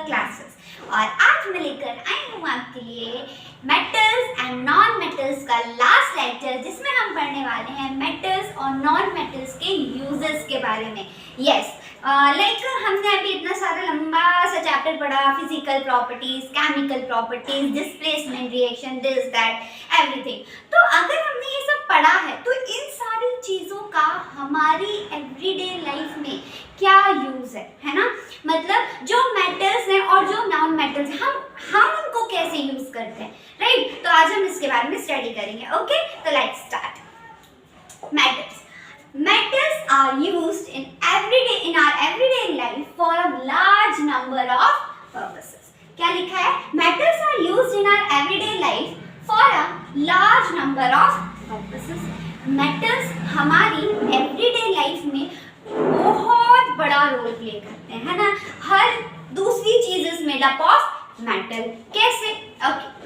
Classes. और आज मैं लेकर आई हूँ आपके लिए मेटल्स एंड नॉन मेटल्स का लास्ट लेक्चर, जिसमें हम पढ़ने वाले हैं मेटल्स और नॉन मेटल्स के यूजेस के बारे में। यस, लाइक हमने अभी इतना सारा लंबा सा चैप्टर पढ़ा, physical properties, chemical properties, displacement reaction, this that everything. तो अगर हमने ये सब पढ़ा है तो इन सारी चीज़ों का हमारी एवरीडे लाइफ में क्या यूज़ है ना। मतलब जो मेटल्स हैं और जो नॉन मेटल्स, हम उनको कैसे यूज़ करते हैं, राइट। तो आज हम इसके बारे में स्टडी करेंगे। ओके, तो let's start. Metals are used in our everyday life for a large number of purposes. क्या लिखा है? Metals are used in our everyday life for a large number of purposes. Metals हमारी everyday life में बहुत बड़ा role play करते हैं, है ना। हर दूसरी चीज is made up of metal. कैसे? Okay,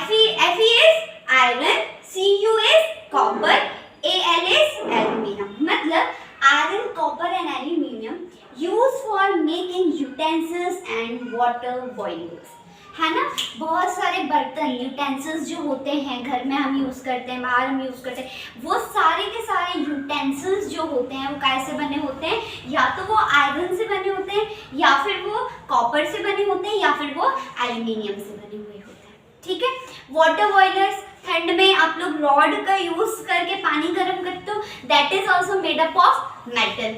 Fe is iron, Cu is copper, Al is aluminium। मतलब iron, copper and aluminium use for making utensils and water boilers, है ना। बहुत सारे बर्तन, यूटेंसिल्स जो होते हैं घर में हम यूज़ करते हैं, बाहर हम यूज़ करते हैं, वो सारे के सारे यूटेंसिल्स जो होते हैं वो कैसे बने होते हैं? या तो वो आयरन से बने होते हैं, या फिर वो कॉपर से बने होते हैं, या फिर वो एल्यूमिनियम से बने हुए होते हैं। ठीक है। वाटर बॉयलर्स, ठंड में आप लोग रॉड का यूज करके पानी गर्म करते हो, that is also made up of metal.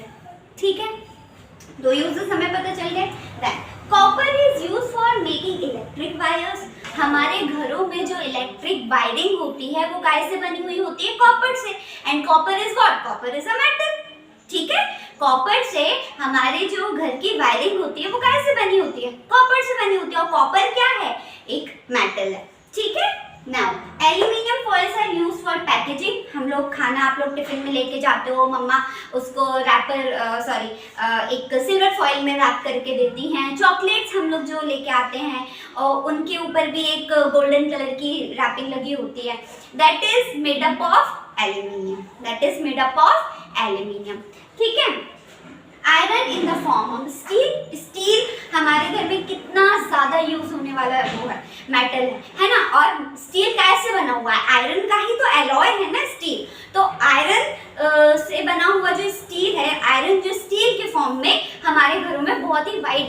ठीक है, दो यूजेस हमें पता चल गए। Then copper is use for making electric wires. हमारे घरों में जो इलेक्ट्रिक वायरिंग होती है वो कैसे बनी हुई होती है? कॉपर से। And copper is what? Copper is a metal. ठीक है, कॉपर से हमारे जो घर की वायरिंग होती है वो कैसे बनी होती है? कॉपर से बनी होती है। और कॉपर क्या है? एक मेटल है। ठीक है। Now aluminium foils are used for packaging. हम लोग खाना, आप लोग टिफिन में लेके जाते हो, मम्मा उसको एक सिल्वर फॉइल में रैप करके देती हैं। चॉकलेट्स हम लोग जो लेके आते हैं और उनके ऊपर भी एक गोल्डन कलर की रैपिंग लगी होती है, that is made up of aluminium. That is made up of aluminium. ठीक है। Iron in the form of steel. Steel हमारे घर में कितना ज़्यादा यूज होने वाला वो है, मेटल है ना। और स्टील कैसे बना हुआ है? आयरन का ही तो एलॉय है ना स्टील। तो आयरन से बना हुआ जो स्टील है, आयरन जो स्टील के फॉर्म में हमारे घरों में बहुत ही वाइड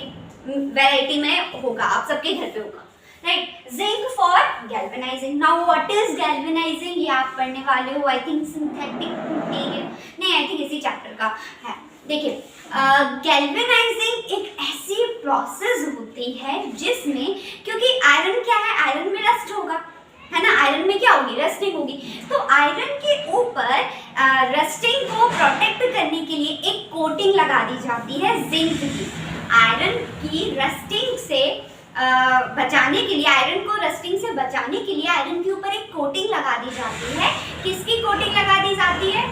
वैरायटी में होगा, आप सबके घर पे होगा, right. Zinc for galvanising. Now what is galvanising? ये आप पढ़ने वाले हो, आई थिंक सिंथेटिक मटेरियल, नहीं आई थिंक इसी चैप्टर का है। देखिए, गैल्वेनाइजिंग एक ऐसी प्रोसेस होती है जिसमें, क्योंकि आयरन क्या है? आयरन में रस्ट होगा, है ना। आयरन में क्या होगी? रस्टिंग होगी। तो आयरन के ऊपर रस्टिंग को प्रोटेक्ट करने के लिए एक कोटिंग लगा दी जाती है जिंक की। आयरन की रस्टिंग से बचाने के लिए, आयरन को रस्टिंग से बचाने के लिए आयरन के ऊपर एक कोटिंग लगा दी जाती है। किसकी कोटिंग लगा दी जाती है?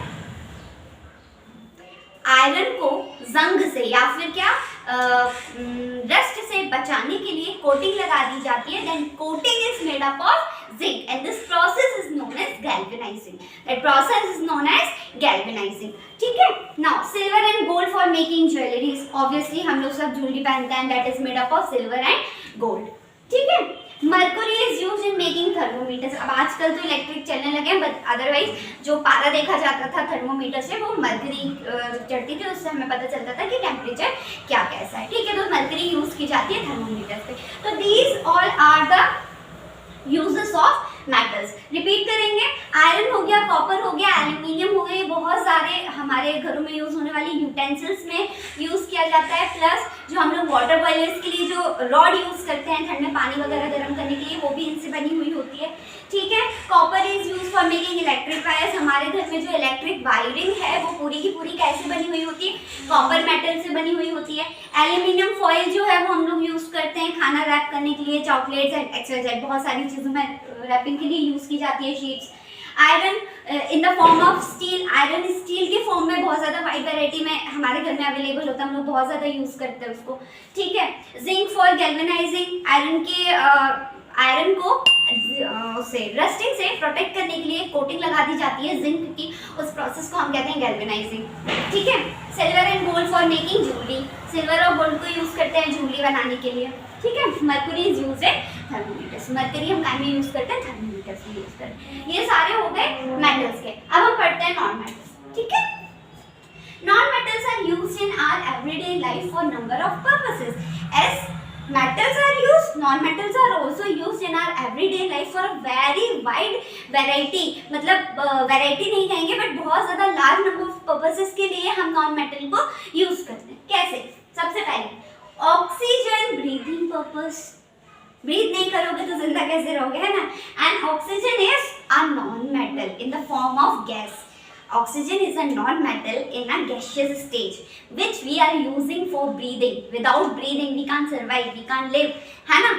आयरन को जंग से या फिर क्या रस्ट से बचाने के लिए कोटिंग लगा दी जाती है। Then coating is made up of zinc and this process is known as galvanising. That process is known as galvanising. ठीक है। Now silver and gold for making jewelleries. Obviously हम लोग सब ज्वेलरी पहनते हैं, that is made up of silver and gold. ठीक है। Mercury is used in making thermometers. अब आजकल तो इलेक्ट्रिक चलने लगे हैं, बट अदरवाइज जो पारा देखा जाता था थर्मोमीटर से, वो मर्क्यूरी चढ़ती थी, उससे हमें पता चलता था कि टेम्परेचर क्या कैसा है। ठीक है, तो मर्क्यूरी यूज की जाती है थर्मोमीटर पे। तो these all are the uses of metals. Repeat करेंगे, आयरन हो गया, कॉपर हो गया, एल्यूमिनियम हो गए, बहुत सारे हमारे घरों में यूज होने वाले यूटेंसिल्स में यूज किया जाता है। प्लस जो हम लोग वाटर बॉयलर्स के लिए जो रॉड यूज करते हैं ठंड में पानी वगैरह गर्म करने के लिए, वो भी इनसे बनी हुई होती है। ठीक है। Copper is use for making electric wires. हमारे घर में जो इलेक्ट्रिक वायरिंग है वो पूरी की पूरी कैसे बनी हुई होती है? कॉपर मेटल से बनी हुई होती है। एल्यूमिनियम फॉइल जो है वो हम लोग यूज करते हैं खाना रैप करने के लिए, चॉकलेट्स एंड एक्सेट्रा बहुत सारी चीज़ों में रैपिंग के लिए यूज की जाती है sheets. Iron in the form of steel. Iron steel के फॉर्म में बहुत ज़्यादा वाइड वैरायटी में हमारे घर में अवेलेबल होता है, हम लोग बहुत ज़्यादा यूज़ करते हैं उसको। ठीक है। Zinc for galvanising. आयरन को से रस्टिंग से प्रोटेक्ट करने के लिए कोटिंग लगा दी जाती है जिंक की, उस प्रोसेस को हम कहते हैं गैल्वेनाइजिंग। ठीक है। Silver and gold for making jewellery. Silver और गोल्ड को यूज करते हैं ज्वेलरी बनाने के लिए, ठीक है। Mercury is use in thermometers, mercury हम काम में यूज करते हैं, थर्मोमीटर्स में यूज करते हैं। ये सारे हो गए मेटल्स के। अब हम पढ़ते हैं नॉन मेटल्स, ठीक है। Non metals are used in our everyday life for number of purposes. As metals are used, non-metals are also used in our everyday life for a very wide variety, मतलब variety नहीं कहेंगे but बहुत ज़्यादा large number of purposes के लिए हम non metal को use करते हैं। कैसे? सबसे पहले ऑक्सीजन ब्रीथिंग पर्पस, ब्रीथ नहीं करोगे तो जिंदा कैसे रहोगे, है ना। And oxygen is a non metal in the form of gas. Oxygen is a non-metal in a gaseous stage, which we are using for breathing. Without breathing, we can't survive, we can't live, है ना।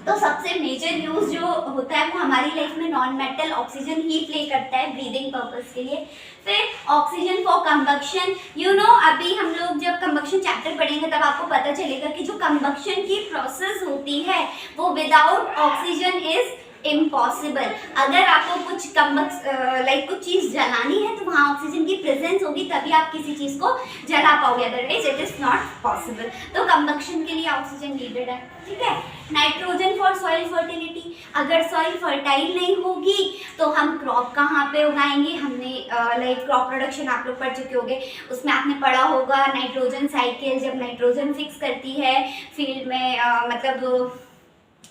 तो सबसे major use जो होता है वो हमारी life में नॉन मेटल ऑक्सीजन ही प्ले करता है ब्रीदिंग पर्पस के लिए। फिर oxygen for combustion, you know अभी हम लोग जब कंबक्शन चैप्टर पढ़ेंगे तब आपको पता चलेगा कि जो कंबक्शन की प्रोसेस होती है वो विदाउट ऑक्सीजन इज इम्पॉसिबल। अगर आपको कुछ लाइक कुछ चीज़ जलानी है तो वहाँ ऑक्सीजन की प्रेजेंस होगी तभी आप किसी चीज़ को जला पाओगे, otherwise it is not possible. तो कंबक्शन के लिए ऑक्सीजन नीडेड है, ठीक है। नाइट्रोजन फॉर सॉइल फर्टिलिटी, अगर सॉइल फर्टाइल नहीं होगी तो हम क्रॉप कहाँ पे उगाएंगे। हमने लाइक क्रॉप प्रोडक्शन आप लोग पढ़ चुके होंगे, उसमें आपने पढ़ा होगा नाइट्रोजन साइकिल। जब नाइट्रोजन फिक्स करती है फील्ड में मतलब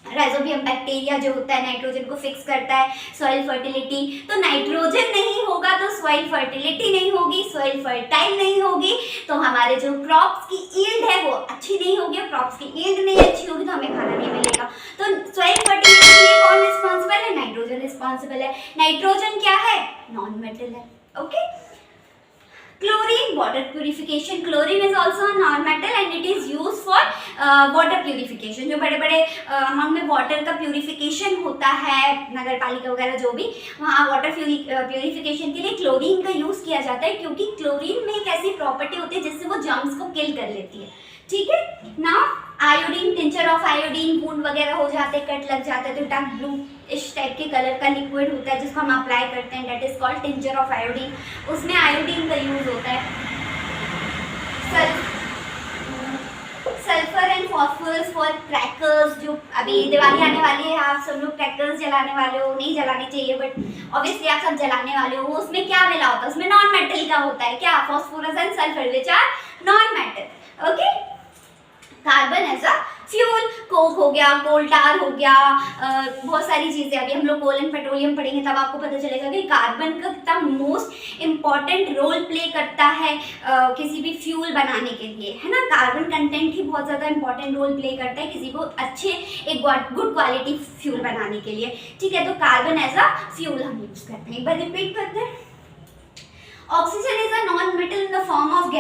राइजोबियम बैक्टीरिया जो होता है नाइट्रोजन को फिक्स करता है, सॉइल फर्टिलिटी। तो नाइट्रोजन नहीं होगा तो सॉइल फर्टिलिटी नहीं होगी, सॉइल फर्टाइल नहीं होगी तो हमारे जो क्रॉप्स की यील्ड है वो अच्छी नहीं होगी। क्रॉप्स की यील्ड नहीं अच्छी होगी तो हमें खाना नहीं मिलेगा। तो सॉइल फर्टिलिटी के लिए कौन रिस्पॉन्सिबल है? नाइट्रोजन रिस्पॉन्सिबल है। नाइट्रोजन क्या है? नॉन मेटल है, okay. Chlorine, water purification. Chlorine is also a non-metal and it is used for water purification. जो बड़े बड़े अमाउंट में वाटर का प्यूरिफिकेशन होता है, नगर पालिका वगैरह जो भी, वहाँ वाटर प्यूरिफिकेशन के लिए क्लोरीन का यूज़ किया जाता है, क्योंकि क्लोरीन में एक ऐसी प्रॉपर्टी होती है जिससे वो जर्म्स को किल कर लेती है, ठीक है ना। Iodine, tincture of iodine, wound वगैरह हो जाते हैं, कट लग जाता है तो डार्क ब्लू इस टाइप के कलर का लिक्विड होता है जिसको हम अप्लाई करते हैं, that is called tincture of iodine. उसमें आयोडीन का यूज होता है। Sulphur and phosphorus for crackers, जो अभी दिवाली आने वाली है, आप सब लोग क्रैकर्स जलाने वाले हो, नहीं जलाने चाहिए बट ऑब्वियसली आप सब जलाने वाले हो। उसमें क्या मिला होता है? उसमें नॉन मेटल का होता है, क्या? Phosphorus and sulphur which are non metal, okay. Carbon as a fuel, coke हो गया, कोल टार हो गया, बहुत सारी चीज़ें। अभी हम लोग कोल एंड पेट्रोलियम पढ़ेंगे तब आपको पता चलेगा कि कार्बन का कितना मोस्ट इम्पॉर्टेंट रोल प्ले करता है किसी भी फ्यूल बनाने के लिए, है ना। कार्बन कंटेंट ही बहुत ज़्यादा इंपॉर्टेंट रोल प्ले करता है किसी को अच्छे एक गुड क्वालिटी फ्यूल बनाने के लिए, ठीक है। तो कार्बन एज अ फ्यूल हम यूज़ करते हैं। एक बार रिपीट करते हैं। Oxygen is a non metal in the form of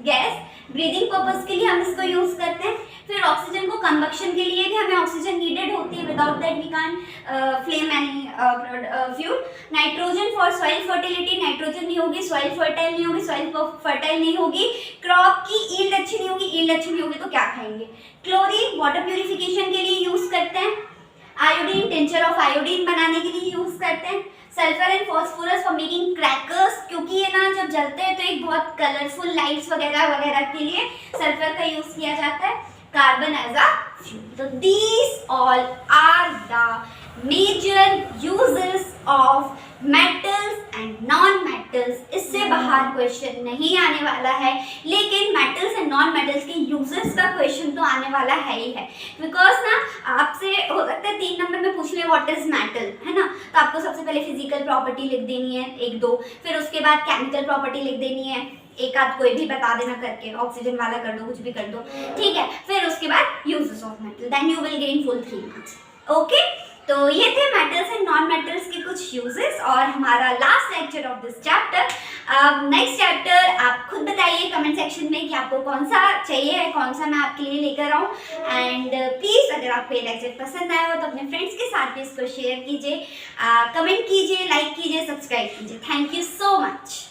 gas. Breathing purpose के लिए हम इसको यूज करते हैं। फिर ऑक्सीजन को कंबक्शन के लिए भी हमें ऑक्सीजन नीडेड होती है, without that we can't flame any fuel. Nitrogen for soil fertility, nitrogen नहीं होगी सॉइल फर्टाइल नहीं होगी, सॉइल फर्टाइल नहीं होगी, क्रॉप की यील्ड अच्छी नहीं होगी, यील्ड अच्छी नहीं होगी तो क्या खाएंगे। क्लोरीन वाटर प्यूरिफिकेशन के लिए यूज करते हैं। आयोडीन, टिंचर ऑफ आयोडीन बनाने के लिए यूज करते हैं। Sulphur and phosphorus for making crackers, क्योंकि ये ना जब जलते हैं तो एक बहुत कलरफुल लाइट्स वगैरह वगैरह के लिए सल्फर का यूज किया जाता है। Carbon as a fuel. तो these all are the major uses of metals and non metals. इससे बाहर क्वेश्चन नहीं आने वाला है, लेकिन मेटल्स एंड नॉन मेटल्स के यूजेस का क्वेश्चन तो आने वाला है ही है। बिकॉज ना आपसे हो सकता है 3 नंबर में पूछ ले व्हाट इज मेटल, है ना। तो आपको सबसे पहले फिजिकल प्रॉपर्टी लिख देनी है 1-2, फिर उसके बाद केमिकल प्रॉपर्टी लिख देनी है, एक आध कोई भी बता देना करके, ऑक्सीजन वाला कर दो, कुछ भी कर दो, ठीक है। फिर उसके बाद uses of metal, then you will gain full 3 marks, okay. तो ये थे मेटल्स एंड नॉन मेटल्स के कुछ यूजेस और हमारा last lecture of this chapter. Next chapter आप खुद बताइए कमेंट सेक्शन में कि आपको कौन सा चाहिए, कौन सा मैं आपके लिए लेकर आऊँ। एंड प्लीज़ अगर आपको ये लेक्चर पसंद आया हो तो अपने फ्रेंड्स के साथ भी इसको शेयर कीजिए, कमेंट कीजिए, लाइक कीजिए, सब्सक्राइब कीजिए। Thank you so much.